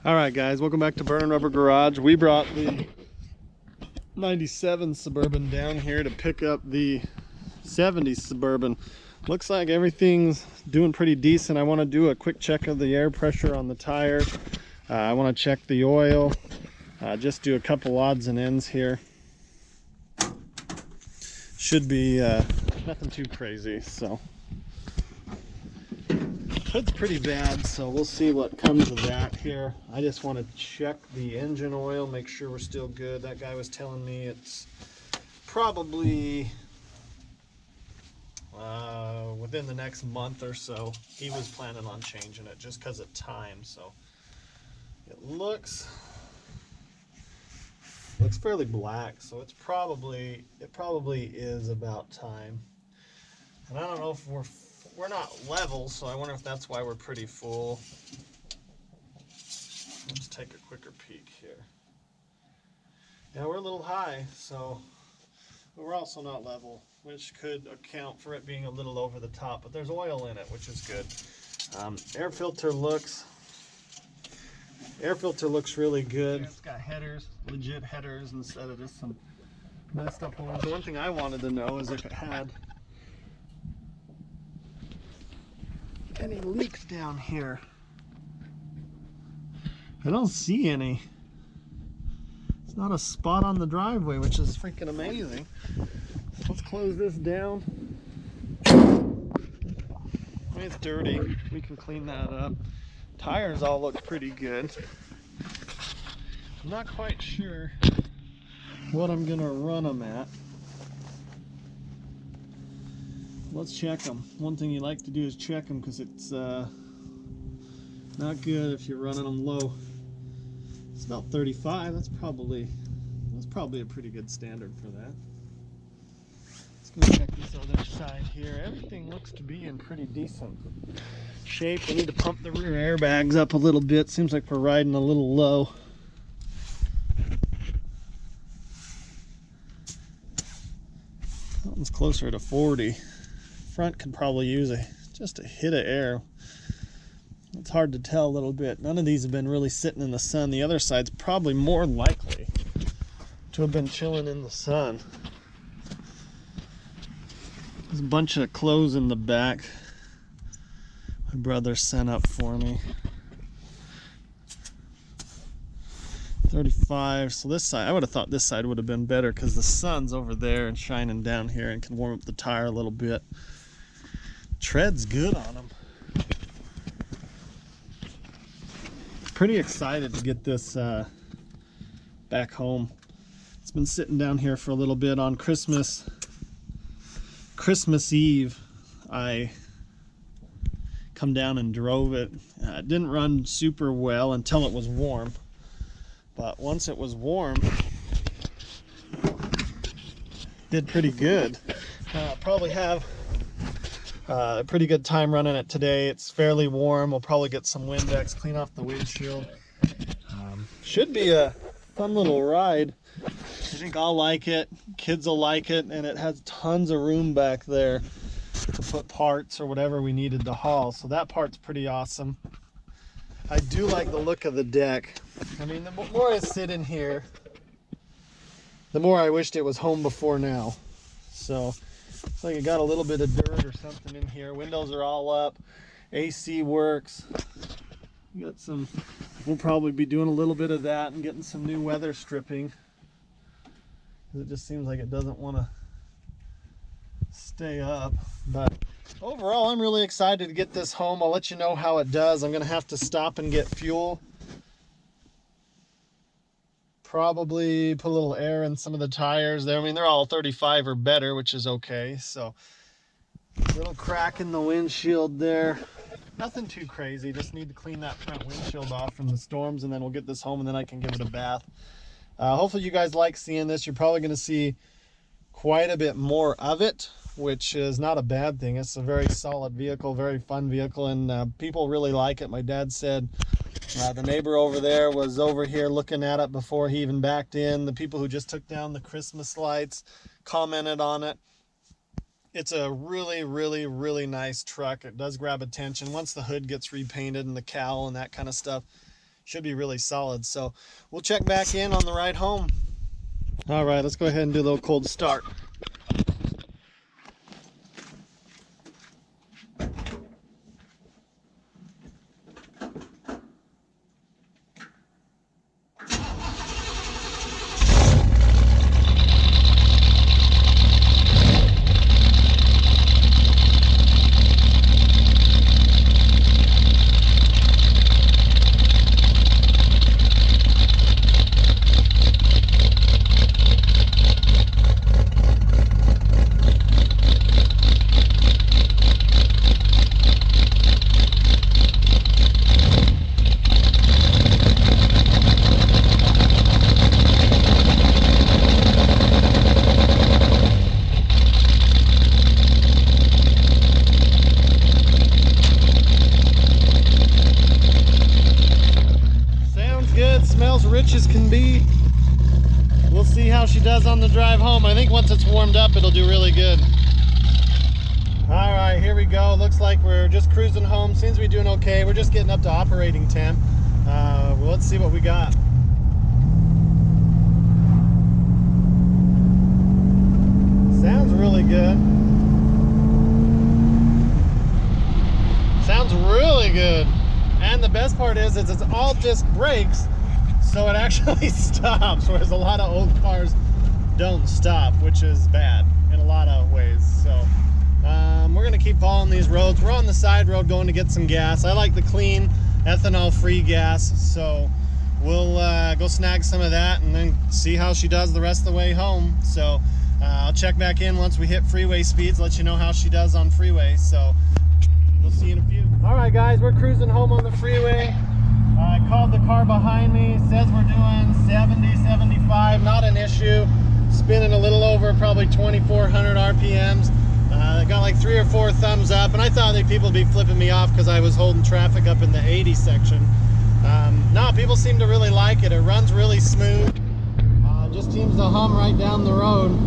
All right, guys, welcome back to Burning Rubber Garage. We brought the 97 Suburban down here to pick up the 70 Suburban. Looks like everything's doing pretty decent. I want to do a quick check of the air pressure on the tires. I want to check the oil. Just do a couple odds and ends here. Should be nothing too crazy, so. Hood's pretty bad, so we'll see what comes of that here. I just want to check the engine oil, make sure we're still good. That guy was telling me it's probably within the next month or so. He was planning on changing it just because of time. So it looks fairly black, so it probably is about time. And I don't know if we're not level, so I wonder if that's why we're pretty full. Let's take a quicker peek here. Yeah, we're a little high, but we're also not level, which could account for it being a little over the top, but there's oil in it, which is good. Air filter looks really good. It's got headers, legit headers, instead of just some messed up ones. The one thing I wanted to know is if it had any leaks down here. I don't see any. It's not a spot on the driveway, which is freaking amazing. Let's close this down. I mean, it's dirty. We can clean that up. Tires all look pretty good. I'm not quite sure what I'm gonna run them at. Let's check them. One thing you like to do is check them, because it's not good if you're running them low. It's about 35. That's probably a pretty good standard for that. Let's go check this other side here. Everything looks to be in pretty decent shape. We need to pump the rear airbags up a little bit. Seems like we're riding a little low. That one's closer to 40. Front could probably use just a hit of air. It's hard to tell a little bit. None of these have been really sitting in the sun. The other side's probably more likely to have been chilling in the sun. There's a bunch of clothes in the back my brother sent up for me. 35. So this side, I would have thought this side would have been better because the sun's over there and shining down here and can warm up the tire a little bit. Tread's good on them. Pretty excited to get this back home. It's been sitting down here for a little bit. On Christmas Eve, I come down and drove it. It didn't run super well until it was warm, but once it was warm, did pretty good. Probably have a pretty good time running it today. It's fairly warm. We'll probably get some Windex, clean off the windshield. Should be a fun little ride. I think I'll like it, kids will like it, and it has tons of room back there to put parts or whatever we needed to haul. So that part's pretty awesome. I do like the look of the deck. I mean, the more I sit in here, the more I wished it was home before now. So it's like it got a little bit of dirt or something in here. Windows are all up. AC works. We'll probably be doing a little bit of that and getting some new weather stripping. It just seems like it doesn't want to stay up. But overall, I'm really excited to get this home. I'll let you know how it does. I'm going to have to stop and get fuel. Probably put a little air in some of the tires there. I mean, they're all 35 or better, which is okay. So, little crack in the windshield there. Nothing too crazy. Just need to clean that front windshield off from the storms, and then we'll get this home, and then I can give it a bath. Hopefully you guys like seeing this. You're probably going to see quite a bit more of it, which is not a bad thing. It's a very solid vehicle, very fun vehicle, and people really like it. My dad said the neighbor over there was over here looking at it before he even backed in. The people who just took down the Christmas lights commented on it. It's a really, really, really nice truck. It does grab attention. Once the hood gets repainted and the cowl and that kind of stuff, should be really solid. So we'll check back in on the ride home. All right, let's go ahead and do a little cold start. Smells rich as can be. We'll see how she does on the drive home. I think once it's warmed up, it'll do really good. All right, here we go. Looks like we're just cruising home. Seems to be doing okay. We're just getting up to operating temp. Well, let's see what we got. Sounds really good. Sounds really good. And the best part is it's all disc brakes, so it actually stops, whereas a lot of old cars don't stop, which is bad in a lot of ways. So we're gonna keep following these roads. We're on the side road going to get some gas. I like the clean ethanol-free gas, so we'll go snag some of that and then see how she does the rest of the way home. So I'll check back in once we hit freeway speeds, let you know how she does on freeway. So we'll see you in a few. All right, guys, we're cruising home on the freeway. I called the car behind me, says we're doing 70, 75, not an issue. Spinning a little over probably 2,400 RPMs. Got like 3 or 4 thumbs up, and I thought that people would be flipping me off because I was holding traffic up in the 80 section. No, people seem to really like it. It runs really smooth. Just seems to hum right down the road.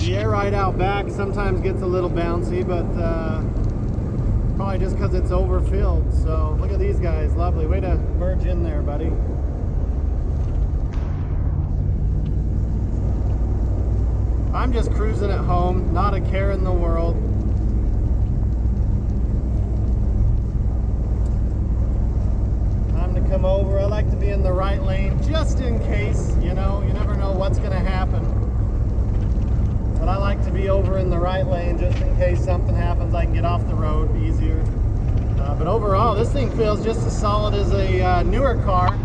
The air ride out back sometimes gets a little bouncy, but probably just because it's overfilled. So look at these guys, lovely. Way to merge in there, buddy. I'm just cruising at home, not a care in the world. Time to come over. I like to be in the right lane just in case, you know, you never know what's going to happen. But I like to be over in the right lane just in case something happens. I can get off the road easier. But overall, this thing feels just as solid as a newer car.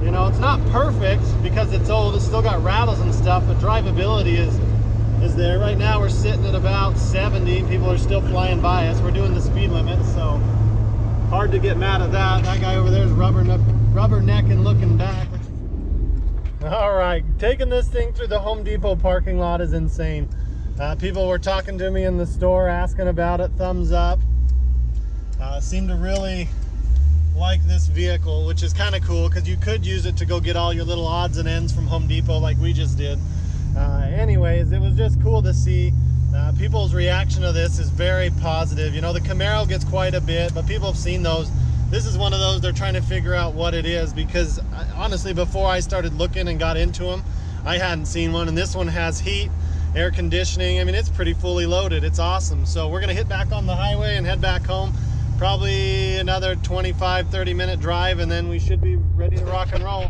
You know, it's not perfect because it's old. It's still got rattles and stuff, but drivability is there. Right now we're sitting at about 70. People are still flying by us. We're doing the speed limit, so hard to get mad at that. That guy over there is rubbernecking looking back. All right, taking this thing through the Home Depot parking lot is insane. People were talking to me in the store, asking about it, thumbs up. Seem to really like this vehicle, which is kind of cool because you could use it to go get all your little odds and ends from Home Depot like we just did. Anyways, it was just cool to see. People's reaction to this is very positive. You know, the Camaro gets quite a bit, but people have seen those. This is one of those they're trying to figure out what it is, because honestly, before I started looking and got into them, I hadn't seen one, and this one has heat, air conditioning. I mean, it's pretty fully loaded. It's awesome. So we're gonna hit back on the highway and head back home. Probably another 25-30 minute drive, and then we should be ready to rock and roll.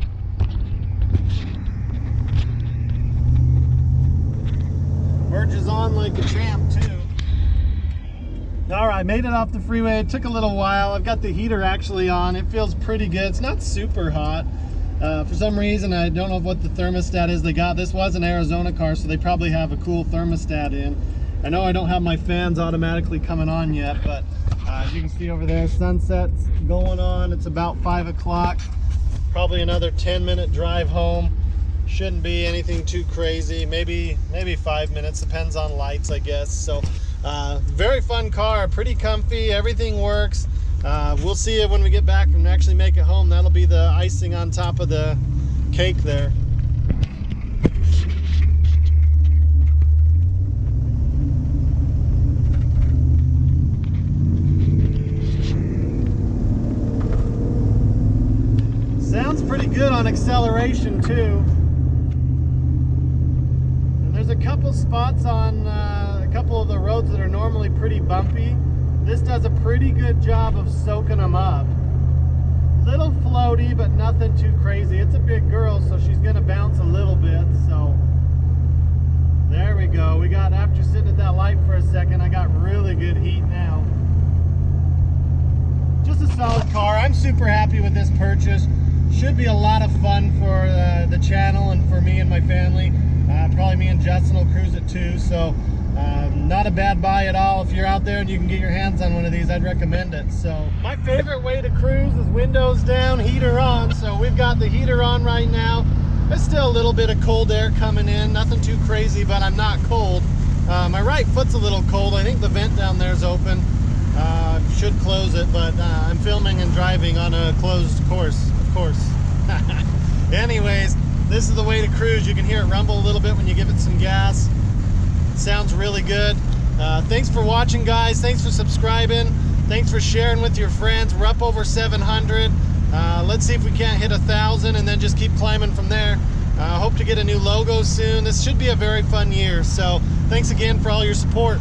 Merges on like a champ too. All right, made it off the freeway. It took a little while. I've got the heater actually on. It feels pretty good. It's not super hot. For some reason, I don't know what the thermostat is they got. This was an Arizona car, so they probably have a cool thermostat in. I know I don't have my fans automatically coming on yet, but as you can see over there, sunset's going on. It's about 5 o'clock. Probably another 10-minute drive home. Shouldn't be anything too crazy. Maybe 5 minutes. Depends on lights, I guess. So very fun car, pretty comfy. Everything works. We'll see it when we get back and actually make it home. That'll be the icing on top of the cake there. really good on acceleration too. And there's a couple spots on a couple of the roads that are normally pretty bumpy. This does a pretty good job of soaking them up. Little floaty, but nothing too crazy. It's a big girl, so she's gonna bounce a little bit. So there we go. We got, after sitting at that light for a second, I got really good heat now. Just a solid car. I'm super happy with this purchase. Should be a lot of fun for the channel and for me and my family. Probably me and Justin will cruise it too. So not a bad buy at all. If you're out there and you can get your hands on one of these, I'd recommend it. So my favorite way to cruise is windows down, heater on. So we've got the heater on right now. There's still a little bit of cold air coming in, nothing too crazy, but I'm not cold. My right foot's a little cold. I think the vent down there is open. Should close it, but I'm filming and driving on a closed course, of course. Anyways, this is the way to cruise. You can hear it rumble a little bit when you give it some gas. It sounds really good. Thanks for watching, guys. Thanks for subscribing. Thanks for sharing with your friends. We're up over 700. Let's see if we can't hit 1,000 and then just keep climbing from there. Hope to get a new logo soon. This should be a very fun year. So thanks again for all your support.